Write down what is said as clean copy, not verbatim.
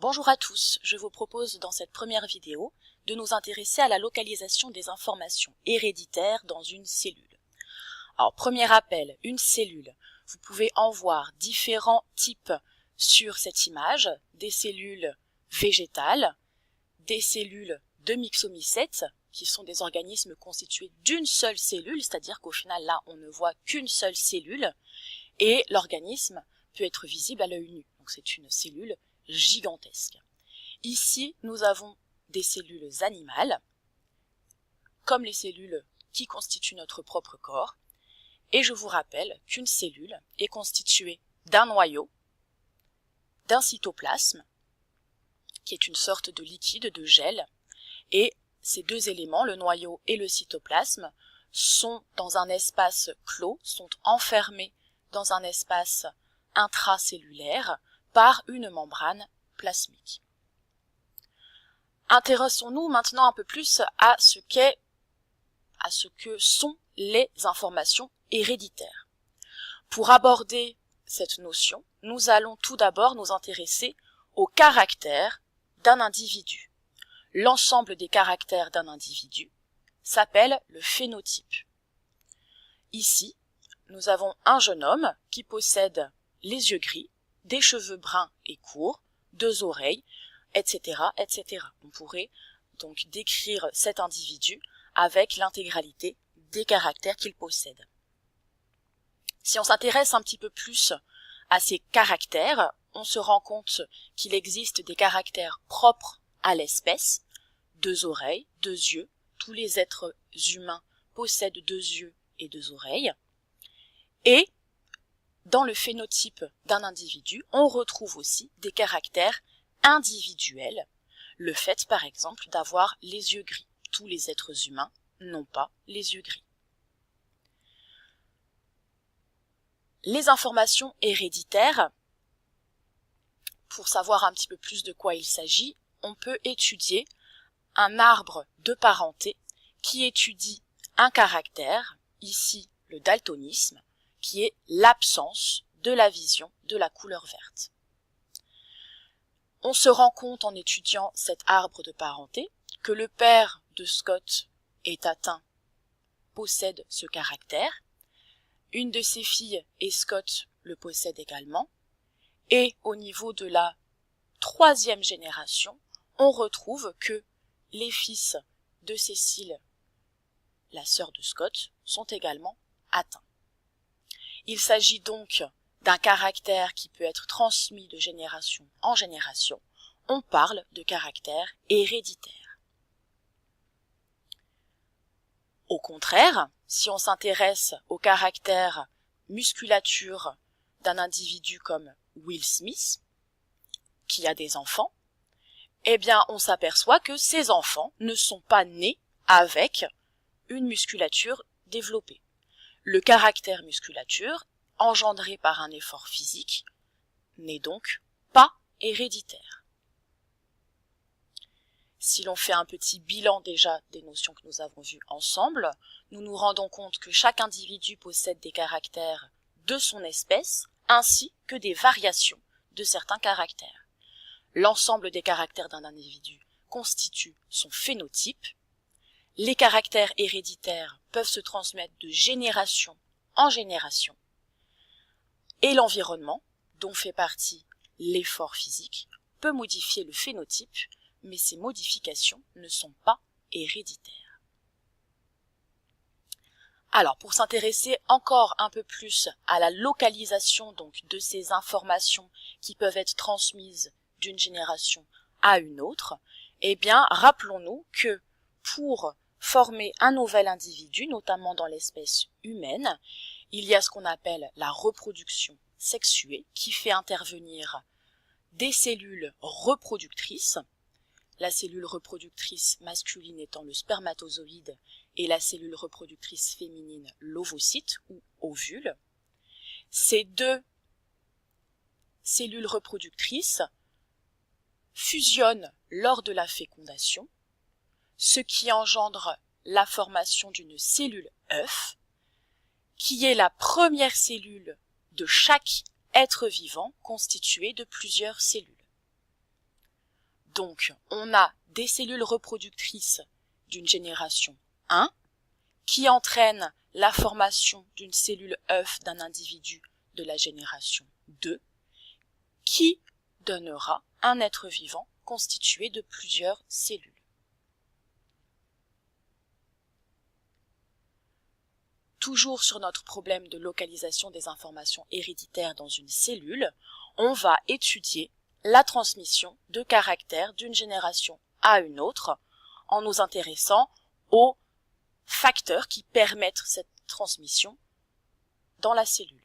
Bonjour à tous, je vous propose dans cette première vidéo de nous intéresser à la localisation des informations héréditaires dans une cellule. Alors, premier rappel, une cellule, vous pouvez en voir différents types sur cette image, des cellules végétales, des cellules de myxomycètes, qui sont des organismes constitués d'une seule cellule, c'est-à-dire qu'au final là on ne voit qu'une seule cellule, et l'organisme peut être visible à l'œil nu, donc c'est une cellule gigantesque. Ici, nous avons des cellules animales, comme les cellules qui constituent notre propre corps, et je vous rappelle qu'une cellule est constituée d'un noyau, d'un cytoplasme, qui est une sorte de liquide, de gel, et ces deux éléments, le noyau et le cytoplasme, sont dans un espace clos, sont enfermés dans un espace intracellulaire par une membrane plasmique. Intéressons-nous maintenant un peu plus à ce que sont les informations héréditaires. Pour aborder cette notion, nous allons tout d'abord nous intéresser aux caractères d'un individu. L'ensemble des caractères d'un individu s'appelle le phénotype. Ici, nous avons un jeune homme qui possède les yeux gris, des cheveux bruns et courts, deux oreilles, etc., etc. On pourrait donc décrire cet individu avec l'intégralité des caractères qu'il possède. Si on s'intéresse un petit peu plus à ces caractères, on se rend compte qu'il existe des caractères propres à l'espèce, deux oreilles, deux yeux, tous les êtres humains possèdent deux yeux et deux oreilles, et dans le phénotype d'un individu, on retrouve aussi des caractères individuels, le fait par exemple d'avoir les yeux gris. Tous les êtres humains n'ont pas les yeux gris. Les informations héréditaires, pour savoir un petit peu plus de quoi il s'agit, on peut étudier un arbre de parenté qui étudie un caractère, ici le daltonisme, qui est l'absence de la vision de la couleur verte. On se rend compte en étudiant cet arbre de parenté que le père de Scott est atteint, possède ce caractère, une de ses filles et Scott le possède également, et au niveau de la troisième génération, on retrouve que les fils de Cécile, la sœur de Scott, sont également atteints. Il s'agit donc d'un caractère qui peut être transmis de génération en génération. On parle de caractère héréditaire. Au contraire, si on s'intéresse au caractère musculature d'un individu comme Will Smith, qui a des enfants, eh bien on s'aperçoit que ces enfants ne sont pas nés avec une musculature développée. Le caractère musculature, engendré par un effort physique, n'est donc pas héréditaire. Si l'on fait un petit bilan déjà des notions que nous avons vues ensemble, nous nous rendons compte que chaque individu possède des caractères de son espèce, ainsi que des variations de certains caractères. L'ensemble des caractères d'un individu constitue son phénotype. Les caractères héréditaires peuvent se transmettre de génération en génération. Et l'environnement, dont fait partie l'effort physique, peut modifier le phénotype, mais ces modifications ne sont pas héréditaires. Alors, pour s'intéresser encore un peu plus à la localisation donc de ces informations qui peuvent être transmises d'une génération à une autre, eh bien, rappelons-nous que pour former un nouvel individu, notamment dans l'espèce humaine, il y a ce qu'on appelle la reproduction sexuée qui fait intervenir des cellules reproductrices, la cellule reproductrice masculine étant le spermatozoïde et la cellule reproductrice féminine l'ovocyte ou ovule. Ces deux cellules reproductrices fusionnent lors de la fécondation, ce qui engendre la formation d'une cellule œuf, qui est la première cellule de chaque être vivant constituée de plusieurs cellules. Donc, on a des cellules reproductrices d'une génération 1 qui entraînent la formation d'une cellule œuf d'un individu de la génération 2 qui donnera un être vivant constitué de plusieurs cellules. Toujours sur notre problème de localisation des informations héréditaires dans une cellule, on va étudier la transmission de caractères d'une génération à une autre en nous intéressant aux facteurs qui permettent cette transmission dans la cellule.